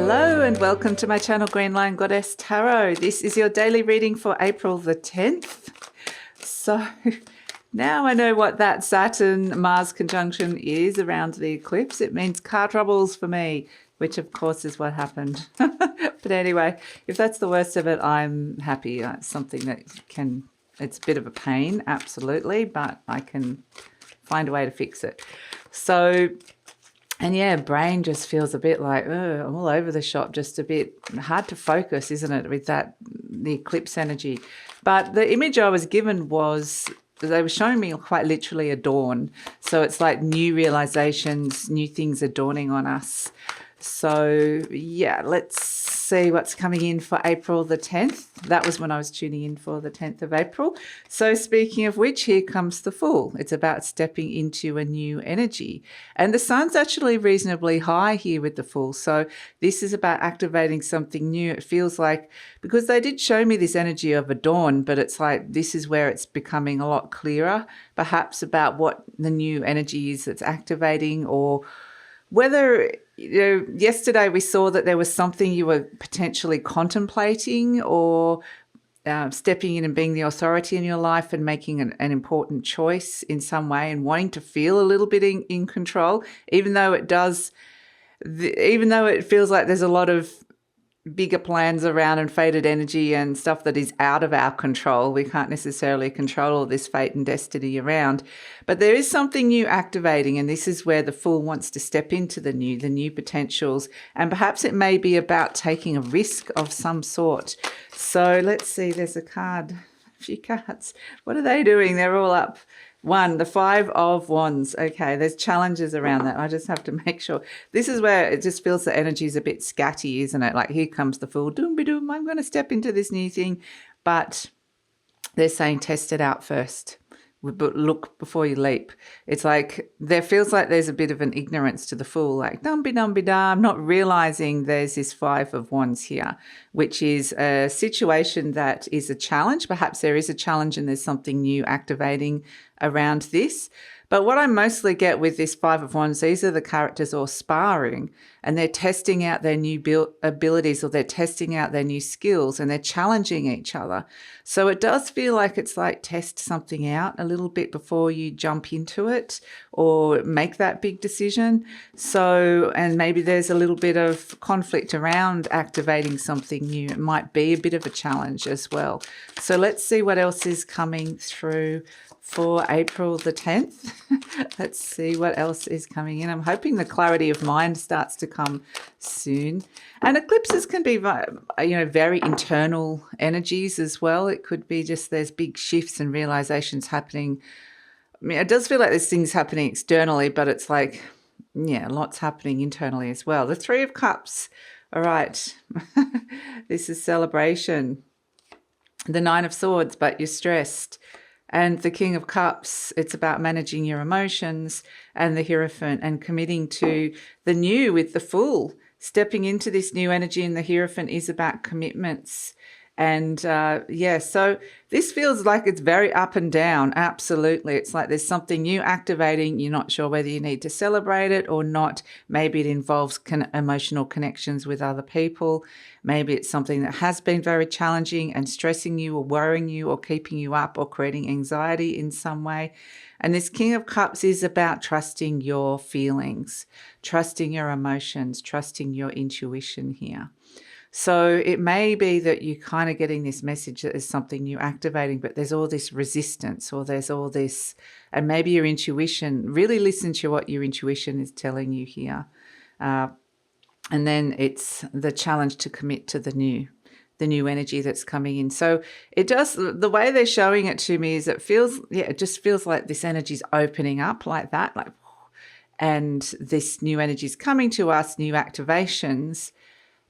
Hello and welcome to my channel GreenLion Goddess Tarot. This is your daily reading for April the 10th. So now I know what that Saturn-Mars conjunction is around the eclipse. It means car troubles for me, which of course is what happened. But anyway, if that's the worst of it, I'm happy. It's something that it's a bit of a pain, absolutely, but I can find a way to fix it. So, and yeah, brain just feels a bit like, I'm all over the shop, just a bit hard to focus, isn't it, with the eclipse energy. But the image I was given was, they were showing me quite literally a dawn. So it's like new realizations, new things are dawning on us. So yeah, let's see what's coming in for April the 10th. That was when I was tuning in for the 10th of April. So speaking of which, here comes the Fool. It's about stepping into a new energy. And the sun's actually reasonably high here with the Fool. So this is about activating something new. It feels like, because they did show me this energy of a dawn, but it's like this is where it's becoming a lot clearer, perhaps about what the new energy is that's activating, or whether, yesterday we saw that there was something you were potentially contemplating, or stepping in and being the authority in your life and making an important choice in some way and wanting to feel a little bit in control, even though it feels like there's a lot of bigger plans around and fated energy and stuff that is out of our control. We can't necessarily control all this fate and destiny around, but there is something new activating, and this is where the Fool wants to step into the new potentials, and perhaps it may be about taking a risk of some sort. So let's see, there's a few cards. What are they doing? They're all up. One, the Five of Wands. Okay, there's challenges around that. I just have to make sure. This is where it just feels the energy is a bit scatty, isn't it? Like, here comes the Fool. Doom-be-doom, I'm going to step into this new thing. But they're saying test it out first. But look before you leap. It's like, there feels like there's a bit of an ignorance to the Fool, like, dum-be-dum-be-da, I'm not realizing there's this Five of Wands here, which is a situation that is a challenge. Perhaps there is a challenge and there's something new activating around this. But what I mostly get with this Five of Wands, these are the characters all sparring, and they're testing out their new abilities, or they're testing out their new skills, and they're challenging each other. So it does feel like it's like test something out a little bit before you jump into it or make that big decision. So, and maybe there's a little bit of conflict around activating something new. It might be a bit of a challenge as well. So let's see what else is coming through for April the 10th. Let's see what else is coming in. I'm hoping the clarity of mind starts to come soon. And eclipses can be, very internal energies as well. It could be just there's big shifts and realizations happening. I mean, it does feel like there's things happening externally, but it's like, lots happening internally as well. The Three of Cups. All right. This is celebration. The Nine of Swords, but you're stressed. And the King of Cups, it's about managing your emotions, and the Hierophant, and committing to the new with the Fool. Stepping into this new energy, and the Hierophant is about commitments. And so this feels like it's very up and down. Absolutely. It's like there's something new activating. You're not sure whether you need to celebrate it or not. Maybe it involves emotional connections with other people. Maybe it's something that has been very challenging and stressing you or worrying you or keeping you up or creating anxiety in some way. And this King of Cups is about trusting your feelings, trusting your emotions, trusting your intuition here. So it may be that you're kind of getting this message that there's something new activating, but there's all this resistance, or there's all this, and maybe your intuition, really listen to what your intuition is telling you here. And then it's the challenge to commit to the new energy that's coming in. So it does, the way they're showing it to me is it just feels like this energy's opening up like that, and this new energy is coming to us, new activations.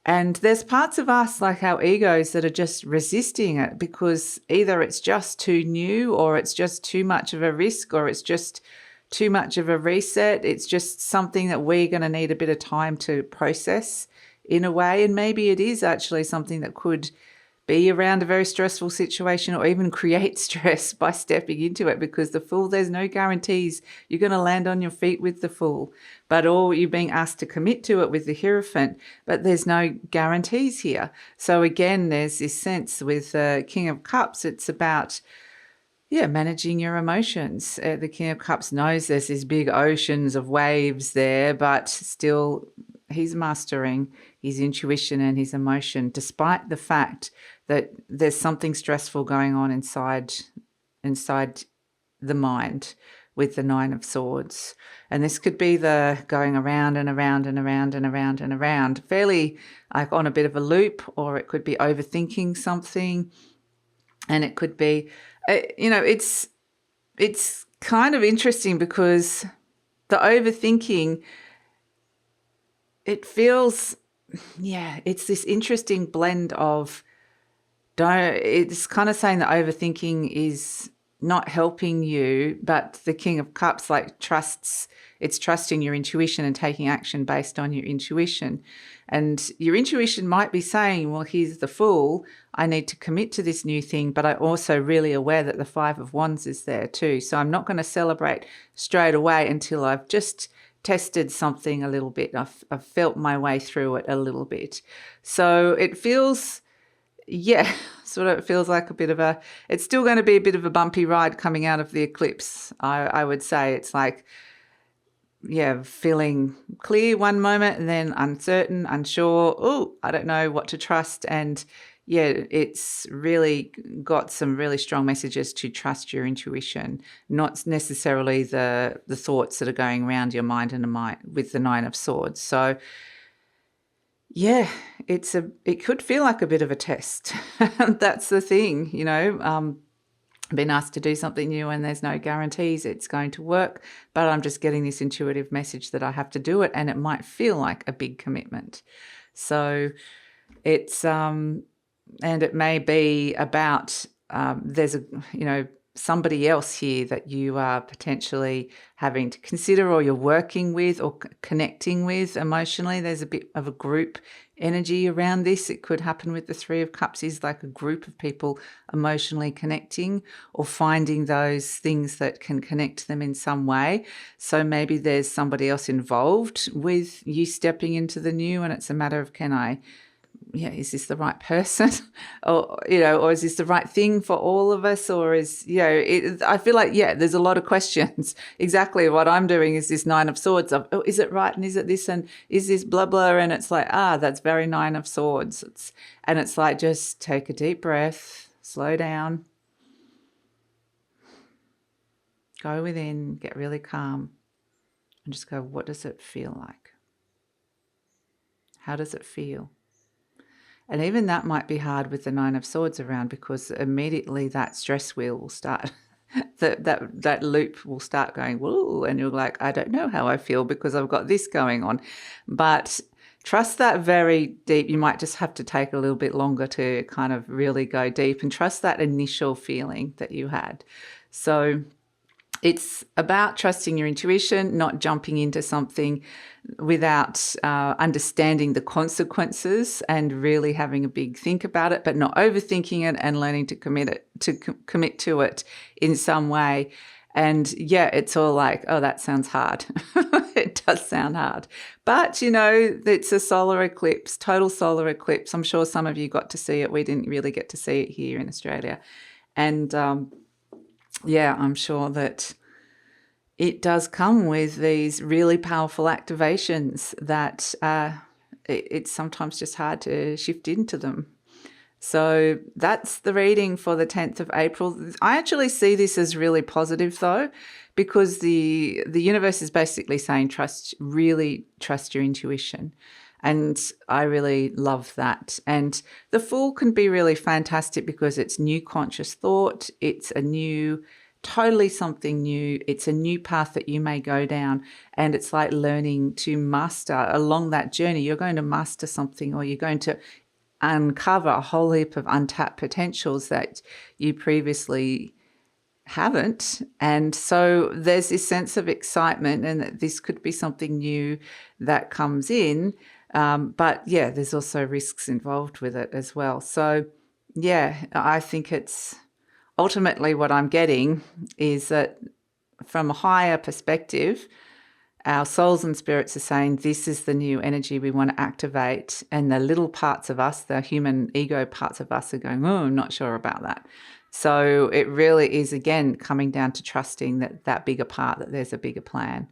And there's parts of us, like our egos, that are just resisting it because either it's just too new, or it's just too much of a risk, or it's just too much of a reset. It's just something that we're going to need a bit of time to process in a way. And maybe it is actually something that could be around a very stressful situation or even create stress by stepping into it, because the Fool, there's no guarantees you're going to land on your feet with the Fool, or you're being asked to commit to it with the Hierophant, but there's no guarantees here. So again, there's this sense with King of Cups, it's about managing your emotions. The King of Cups knows there's these big oceans of waves there, but still he's mastering his intuition and his emotion, despite the fact that there's something stressful going on inside the mind with the Nine of Swords. And this could be the going around and around and around and around and around, fairly like on a bit of a loop, or it could be overthinking something. And it could be, it's kind of interesting because the overthinking, it feels, it's this interesting blend of, it's kind of saying that overthinking is not helping you, but the King of Cups it's trusting your intuition and taking action based on your intuition. And your intuition might be saying, well, here's the Fool, I need to commit to this new thing, but I'm also really aware that the Five of Wands is there too. So I'm not going to celebrate straight away until I've just tested something a little bit. I've felt my way through it a little bit. So it feels, sort of feels like it's still going to be a bit of a bumpy ride coming out of the eclipse. I would say it's like, feeling clear one moment and then uncertain, unsure. Oh, I don't know what to trust. And it's really got some really strong messages to trust your intuition, not necessarily the thoughts that are going around your mind with the Nine of Swords. So it could feel like a bit of a test. That's the thing, been asked to do something new and there's no guarantees it's going to work, but I'm just getting this intuitive message that I have to do it, and it might feel like a big commitment. So it's and it may be about there's somebody else here that you are potentially having to consider, or you're working with or connecting with emotionally. There's a bit of a group energy around this. It could happen with the Three of Cups, is like a group of people emotionally connecting or finding those things that can connect them in some way. So maybe there's somebody else involved with you stepping into the new, and it's a matter of, is this the right person? or is this the right thing for all of us? Or I feel like, there's a lot of questions. Exactly what I'm doing is this Nine of Swords of, is it right? And is it this? And is this blah, blah? And it's like, that's very Nine of Swords. It's like, just take a deep breath, slow down, go within, get really calm, and just go, what does it feel like? How does it feel? And even that might be hard with the Nine of Swords around, because immediately that stress wheel will start, that loop will start going, whoa, and you're like, I don't know how I feel because I've got this going on. But trust that very deep. You might just have to take a little bit longer to kind of really go deep, and trust that initial feeling that you had. So it's about trusting your intuition, not jumping into something without understanding the consequences and really having a big think about it, but not overthinking it and learning to commit to it in some way. And it's all like, oh, that sounds hard. It does sound hard. But, it's a solar eclipse, total solar eclipse. I'm sure some of you got to see it. We didn't really get to see it here in Australia. And I'm sure that it does come with these really powerful activations that it's sometimes just hard to shift into them. So that's the reading for the 10th of April. I actually see this as really positive, though, because the universe is basically saying really trust your intuition. And I really love that. And the Fool can be really fantastic because it's new conscious thought. It's totally something new. It's a new path that you may go down. And it's like learning to master along that journey. You're going to master something, or you're going to uncover a whole heap of untapped potentials that you previously haven't. And so there's this sense of excitement, and that this could be something new that comes in. But there's also risks involved with it as well. So I think it's ultimately what I'm getting is that from a higher perspective, our souls and spirits are saying this is the new energy we want to activate, and the little parts of us, the human ego parts of us, are going, oh, I'm not sure about that. So it really is, again, coming down to trusting that bigger part, that there's a bigger plan,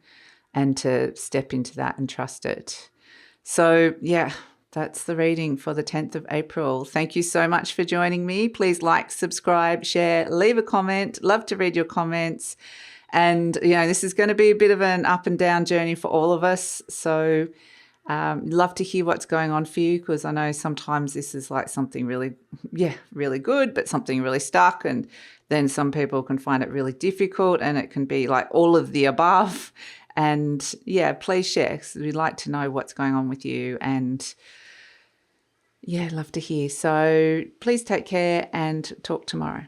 and to step into that and trust it. So that's the reading for the 10th of April. Thank you so much for joining me. Please like, subscribe, share, leave a comment. Love to read your comments. And, this is going to be a bit of an up and down journey for all of us. So love to hear what's going on for you, because I know sometimes this is like something really, really good, but something really stuck. And then some people can find it really difficult, and it can be like all of the above. And please share, because we'd like to know what's going on with you. And love to hear. So please take care and talk tomorrow.